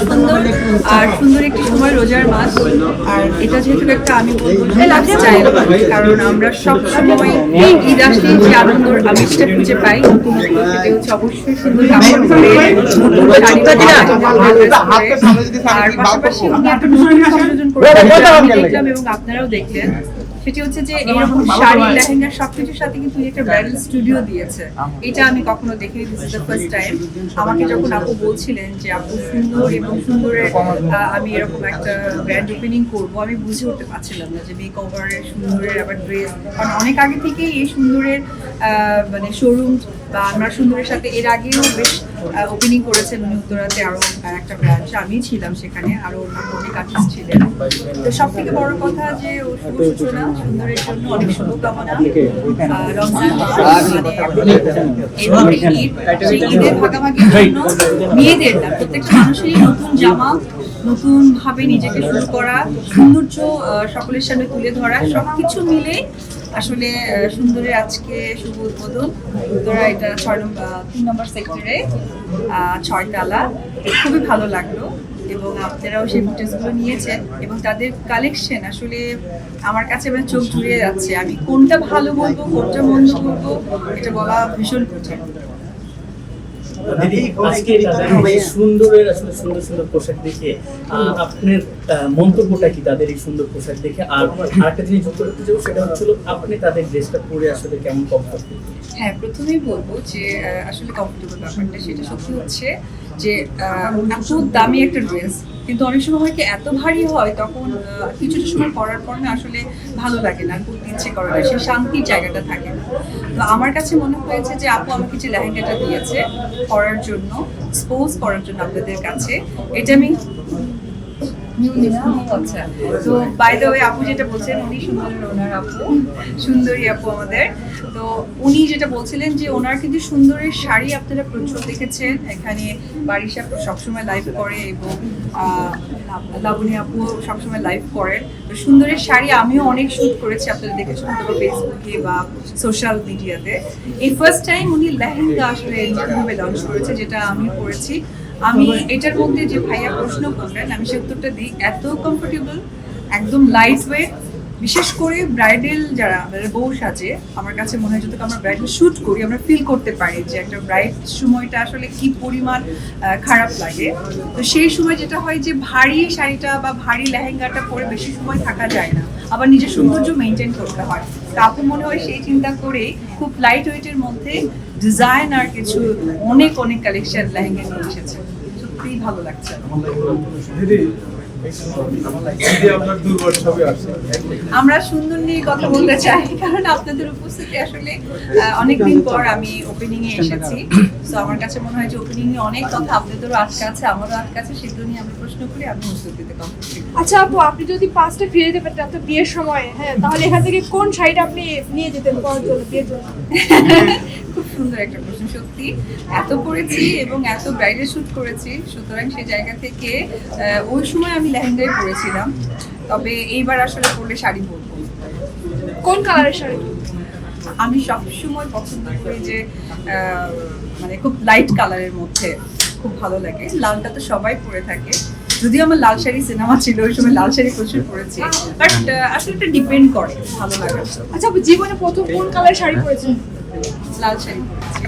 সুন্দর আর সুন্দর একটি সময় রোজার মাস। আর এটা যেহেতু একটা আমি বলবো লাইফস্টাইল, কারণ আমরা সব সময় ঈদ আসলে যে আনন্দর আমেজটা খুঁজে পাই নতুন নতুন, সেটা হচ্ছে অবশ্যই সুন্দর কাপড় পরে নতুন শাড়ি পরে, আর পাশাপাশি উনি একটা নতুন সংযোজন করেছেন আমি দেখলাম এবং আপনারাও দেখলেন। সেটি হচ্ছে যে এরকম শাড়ি লেহেঙ্গা সবকিছুর সাথে কিন্তু একটা ব্রাইডাল স্টুডিও দিয়েছে। এটা আমি কখনো দেখিনি, this is the first time. আমাকে যখন আপু বলছিলেন যে আপু সুন্দর এবং সুন্দরের আমি এরকম একটা ব্র্যান্ড ওপেনিং করবো, আমি বুঝে উঠতে পারছিলাম না যে মেক ওভারের সুন্দরের আবার ড্রেস, কারণ অনেক আগে থেকেই এই সুন্দরের মানে শোরুম বা আমরা সুন্দরের সাথে এর আগেও বেশ ওপেনিং করেছেন উনি উত্তরাতে, আরো একটা ব্রাঞ্চ আমি ছিলাম সেখানে, আরো অনেক আর্টিস্ট ছিলেন। তো সব থেকে বড় কথা যে শুভ সূচনা সুন্দরের জন্য অনেক শুভকামনা। রমজান এবং ঈদ, সেই ঈদের ভাগাভাগির জন্য মেয়েদের না প্রত্যেকটা মানুষেরই নতুন জামা, নতুন ভাবে নিজেকে শুরু করা, সৌন্দর্য সকলের সামনে তুলে ধরা, সবকিছু মিলে আসলে সুন্দরের আজকে শুভ উদ্বোধন। উত্তরা এটা 3 নম্বর সেক্টরে 6 তলা। খুবই ভালো লাগলো এবং আপনারাও সেই ফুটেজগুলো নিয়েছেন এবং তাদের কালেকশন আসলে আমার কাছে মানে চোখ জুড়িয়ে যাচ্ছে। আমি কোনটা ভালো বলবো কোনটা মন্দ বলবো এটা বলা ভীষণ কঠিন। সুন্দরের আসলে সুন্দর সুন্দর পোশাক দেখে আপনার মন্তব্যটা কি তাদের এই সুন্দর পোশাক দেখে? আর আরেকটা জিনিস যুক্ত করতে চাই, সেটা হচ্ছিল আপনি তাদের ড্রেসটা পরে আসলে কেমন কমফোর্টেবল? হ্যাঁ, প্রথমেই বলবো যে আসলে কমফোর্টেবল ব্যাপারটা সেটা সত্যি হচ্ছে যে এত দামি একটা ড্রেস কিন্তু অনেক সময় হয় কি এত ভারী হয়, তখন কিছুটা সময় পরার পর না আসলে ভালো লাগে না, করতে ইচ্ছে করে না, সেই শান্তির জায়গাটা থাকে না। তো আমার কাছে মনে হয়েছে যে আপু আমাকে যে লেহেঙ্গাটা দিয়েছে পরার জন্য, এক্সপোজ করার জন্য আপনাদের কাছে, এটা আমি আচ্ছা। তো বাই দ্য ওয়ে আপু যেটা বলছেন, উনি সুন্দরের ওনার আপু, সুন্দরী আপু আমাদের। তো উনি যেটা বলছিলেন যে ওনার কিন্তু সুন্দরের শাড়ি আপনারা প্রচুর দেখেছেন এখানে, বারিশা সবসময় লাইভ করে এবং লাবণী আপু সবসময় লাইভ করেন। তো সুন্দরের শাড়ি আমিও অনেক শুট করেছি, আপনারা দেখেছেন হয়তো ফেসবুকে বা সোশ্যাল মিডিয়াতে। এই ফার্স্ট টাইম উনি লেহেঙ্গা আসলে নতুনভাবে লঞ্চ করেছে, যেটা আমি পরেছি। আমি এটার মধ্যে যে ভাইয়া প্রশ্ন করলেন আমি সে উত্তরটা দিই, এত কমফোর্টেবল, একদম লাইট ওয়েট। বিশেষ করে ব্রাইডাল যারা বউ সাজে, আমার কাছে মনে হয় যতটুকু আমরা ব্রাইডাল শ্যুট করি আমরা ফিল করতে পারি যে একটা ব্রাইড সময়টা আসলে কি পরিমাণ খারাপ লাগে। তো সেই সময় যেটা হয় যে ভারী শাড়িটা বা ভারী লেহেঙ্গাটা পরে বেশি সময় থাকা যায় না, আবার নিজের সৌন্দর্য মেনটেন করতে হয়। তা আপু মনে হয় সেই চিন্তা করেই খুব লাইট ওয়েটের মধ্যে ডিজাইন আর কিছু অনেক অনেক কালেকশন লেহেঙ্গা নিয়ে এসেছে, সত্যিই ভালো লাগছে। আমরা সুন্দর নিয়ে কথা বলতে চাই কারণ আপনাদের উপস্থিতি আসলে অনেকদিন পর আমি ওপেনিং এ এসেছি। তো আমার কাছে মনে হয় যে ওপেনিং এ অনেক কথা আপনাদেরও আটকে আছে, আমারও আটকে আছে, সেগুলো নিয়ে আমরা প্রশ্ন করি, আমি উত্তর দিতে কমফোর্টেবল। আচ্ছা আপু, আপনি যদি পাঁচটা ফিরে যেতে পারতেন আপনার বিয়ের সময়, হ্যাঁ, তাহলে এখান থেকে কোন শাড়িটা আপনি নিয়ে যেতেন পরার জন্য, বিয়ের জন্য? খুব সুন্দর একটা প্রশ্ন। সত্যি এত করেছি এবং এত ব্রাইডাল শুট করেছি, সুতরাং সেই জায়গা থেকে ওই সময় আমি লেহেঙ্গাই পরেছিলাম, তবে এইবার আসলে পরলে শাড়ি পরবো। কোন কালারের শাড়ি? আমি সবসময় পছন্দ করি যে মানে খুব লাইট কালারের মধ্যে খুব ভালো লাগে। লালটা তো সবাই পরে থাকে, যদিও আমার লাল শাড়ি সিনেমা ছিল ওই সময় লাল শাড়ি প্রচুর পরেছি, বাট আসলে এটা ডিপেন্ড করে ভালো লাগার। আচ্ছা আপু, জীবনে প্রথম কোন কালারের শাড়ি পরেছেন? লাল শাড়ি পরেছি।